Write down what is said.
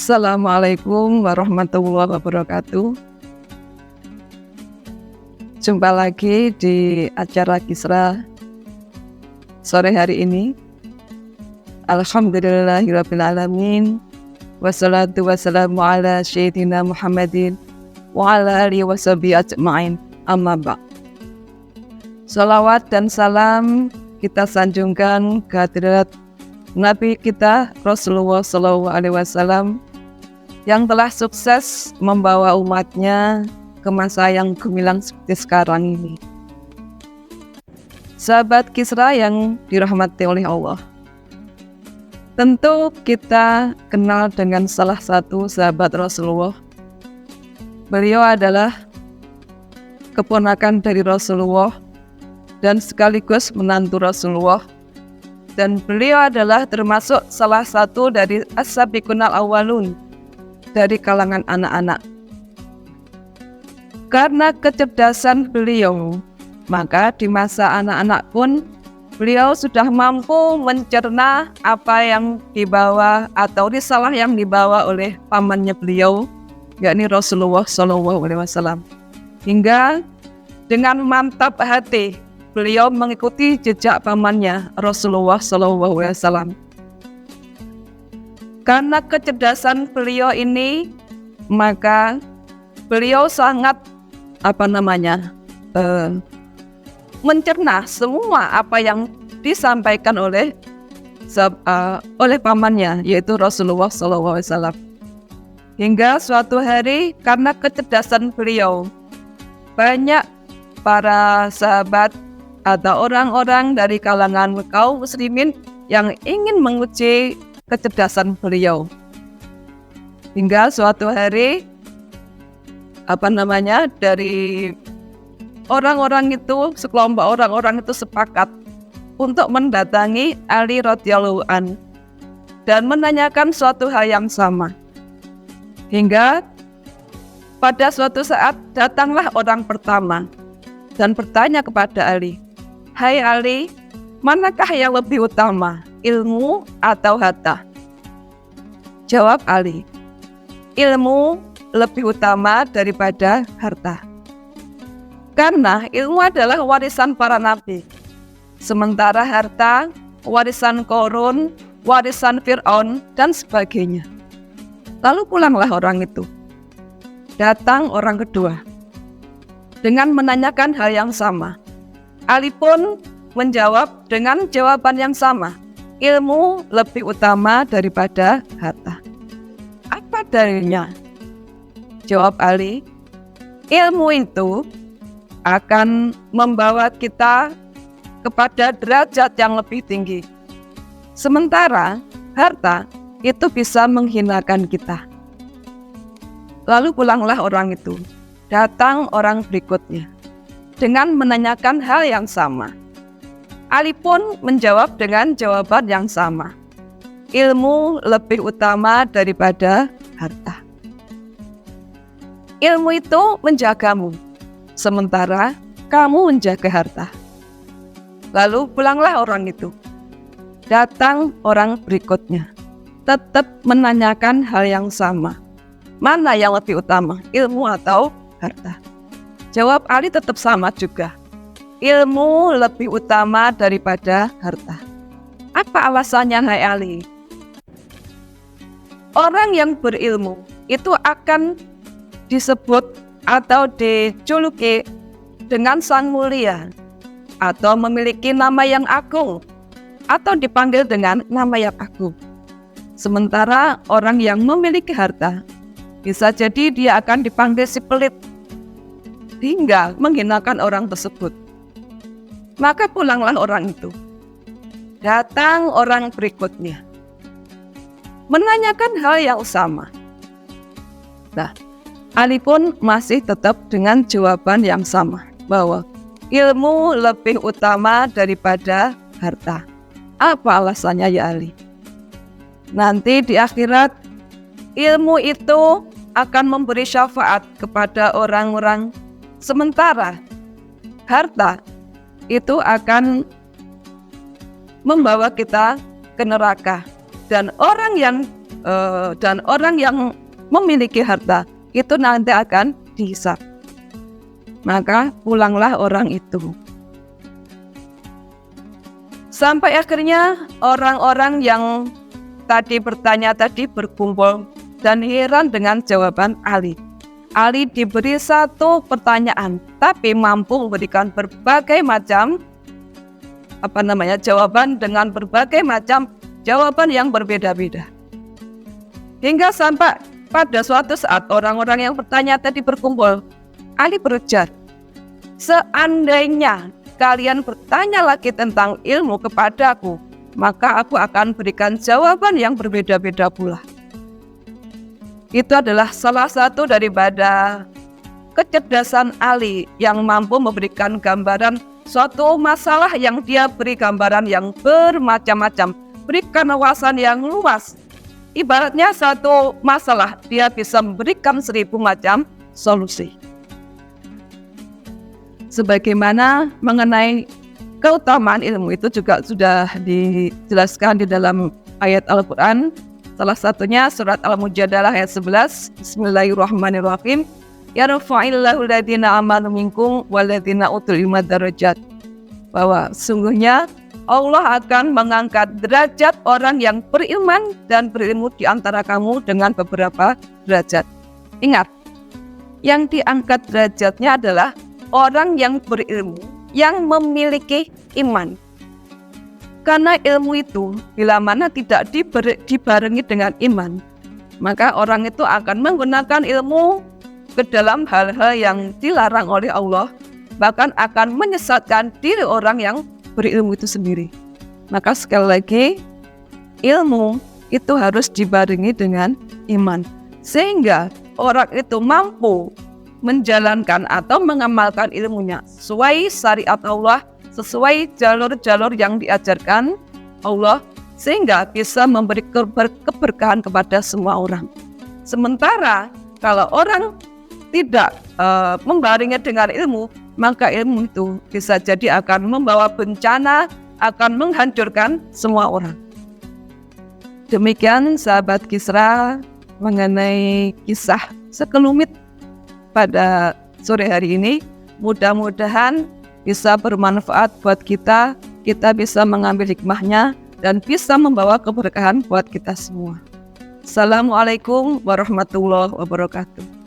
Assalamualaikum warahmatullahi wabarakatuh. Jumpa lagi di acara Kisra sore hari ini. Alhamdulillahirrabbilalamin. Wassalatu wassalamu ala sayyidina Muhammadin wa ala alihi washabihi ajma'in. Amma ba'd. Salawat dan salam kita sanjungkan kehadirat Nabi kita Rasulullah SAW yang telah sukses membawa umatnya ke masa yang gemilang seperti sekarang ini. Sahabat Kisra yang dirahmati oleh Allah, tentu kita kenal dengan salah satu sahabat Rasulullah. Beliau adalah keponakan dari Rasulullah dan sekaligus menantu Rasulullah. Dan beliau adalah termasuk salah satu dari as-sabiqun al-awwalun dari kalangan anak-anak. Karena kecerdasan beliau, maka di masa anak-anak pun beliau sudah mampu mencerna apa yang dibawa atau risalah yang dibawa oleh pamannya beliau, yakni Rasulullah SAW. Hingga dengan mantap hati beliau mengikuti jejak pamannya Rasulullah SAW. Karena kecerdasan beliau ini, maka beliau sangat mencerna semua apa yang disampaikan oleh pamannya, yaitu Rasulullah SAW. Hingga suatu hari karena kecerdasan beliau, banyak para sahabat atau orang-orang dari kalangan kaum muslimin yang ingin menguji kecerdasan beliau. Hingga suatu hari dari orang-orang itu, sekelompok orang-orang itu sepakat untuk mendatangi Ali radhiyallahu an dan menanyakan suatu hal yang sama. Hingga pada suatu saat datanglah orang pertama dan bertanya kepada Ali, "Hai Ali, manakah yang lebih utama, ilmu atau harta?" Jawab Ali, "Ilmu lebih utama daripada harta. Karena ilmu adalah warisan para nabi. Sementara harta, warisan Qarun, warisan Fir'aun, dan sebagainya." Lalu pulanglah orang itu. Datang orang kedua dengan menanyakan hal yang sama. Ali pun menjawab dengan jawaban yang sama, ilmu lebih utama daripada harta. Apa dalilnya? Jawab Ali, ilmu itu akan membawa kita kepada derajat yang lebih tinggi. Sementara harta itu bisa menghinakan kita. Lalu pulanglah orang itu. Datang orang berikutnya dengan menanyakan hal yang sama. Ali pun menjawab dengan jawaban yang sama. Ilmu lebih utama daripada harta. Ilmu itu menjagamu, sementara kamu menjaga harta. Lalu pulanglah orang itu. Datang orang berikutnya, tetap menanyakan hal yang sama. Mana yang lebih utama, ilmu atau harta? Jawab Ali tetap sama juga. Ilmu lebih utama daripada harta. Apa alasannya, hai Ali? Orang yang berilmu itu akan disebut atau dijuluki dengan sang mulia, atau memiliki nama yang agung, atau dipanggil dengan nama yang agung. Sementara orang yang memiliki harta, bisa jadi dia akan dipanggil si pelit, hingga menghinakan orang tersebut. Maka pulanglah orang itu. Datang orang berikutnya, menanyakan hal yang sama. Nah, Ali pun masih tetap dengan jawaban yang sama, bahwa ilmu lebih utama daripada harta. Apa alasannya ya Ali? Nanti di akhirat, ilmu itu akan memberi syafaat kepada orang-orang, sementara harta itu akan membawa kita ke neraka. Dan orang yang dan orang yang memiliki harta itu nanti akan dihisab. Maka pulanglah orang itu. Sampai akhirnya orang-orang yang tadi bertanya tadi berkumpul dan heran dengan jawaban Ali. Ali diberi satu pertanyaan, tapi mampu memberikan berbagai macam jawaban dengan berbagai macam jawaban yang berbeda-beda. Hingga sampai pada suatu saat orang-orang yang bertanya tadi berkumpul, Ali berujar, seandainya kalian bertanya lagi tentang ilmu kepadaku, maka aku akan berikan jawaban yang berbeda-beda pula. Itu adalah salah satu daripada kecerdasan Ali yang mampu memberikan gambaran suatu masalah yang dia beri gambaran yang bermacam-macam, berikan wawasan yang luas. Ibaratnya satu masalah dia bisa memberikan 1000 macam solusi. Sebagaimana mengenai keutamaan ilmu itu juga sudah dijelaskan di dalam ayat Al-Quran. Salah satunya surat Al-Mujadalah ayat 11. Bismillahirrahmanirrahim. Yarfa'illahu alladhina amanu minkum walladhina utul ilma darajat. Bahwa sungguhnya Allah akan mengangkat derajat orang yang beriman dan berilmu di antara kamu dengan beberapa derajat. Ingat, yang diangkat derajatnya adalah orang yang berilmu, yang memiliki iman. Karena ilmu itu bila mana tidak dibarengi dengan iman, maka orang itu akan menggunakan ilmu ke dalam hal-hal yang dilarang oleh Allah, bahkan akan menyesatkan diri orang yang berilmu itu sendiri. Maka sekali lagi, ilmu itu harus dibarengi dengan iman, sehingga orang itu mampu menjalankan atau mengamalkan ilmunya sesuai syariat Allah, sesuai jalur-jalur yang diajarkan Allah, sehingga bisa memberi keberkahan kepada semua orang. Sementara kalau orang tidak membarengi dengan ilmu, maka ilmu itu bisa jadi akan membawa bencana, akan menghancurkan semua orang. Demikian sahabat Kisra mengenai kisah sekelumit pada sore hari ini. Mudah-mudahan bisa bermanfaat buat kita bisa mengambil hikmahnya dan bisa membawa keberkahan buat kita semua. Assalamualaikum warahmatullahi wabarakatuh.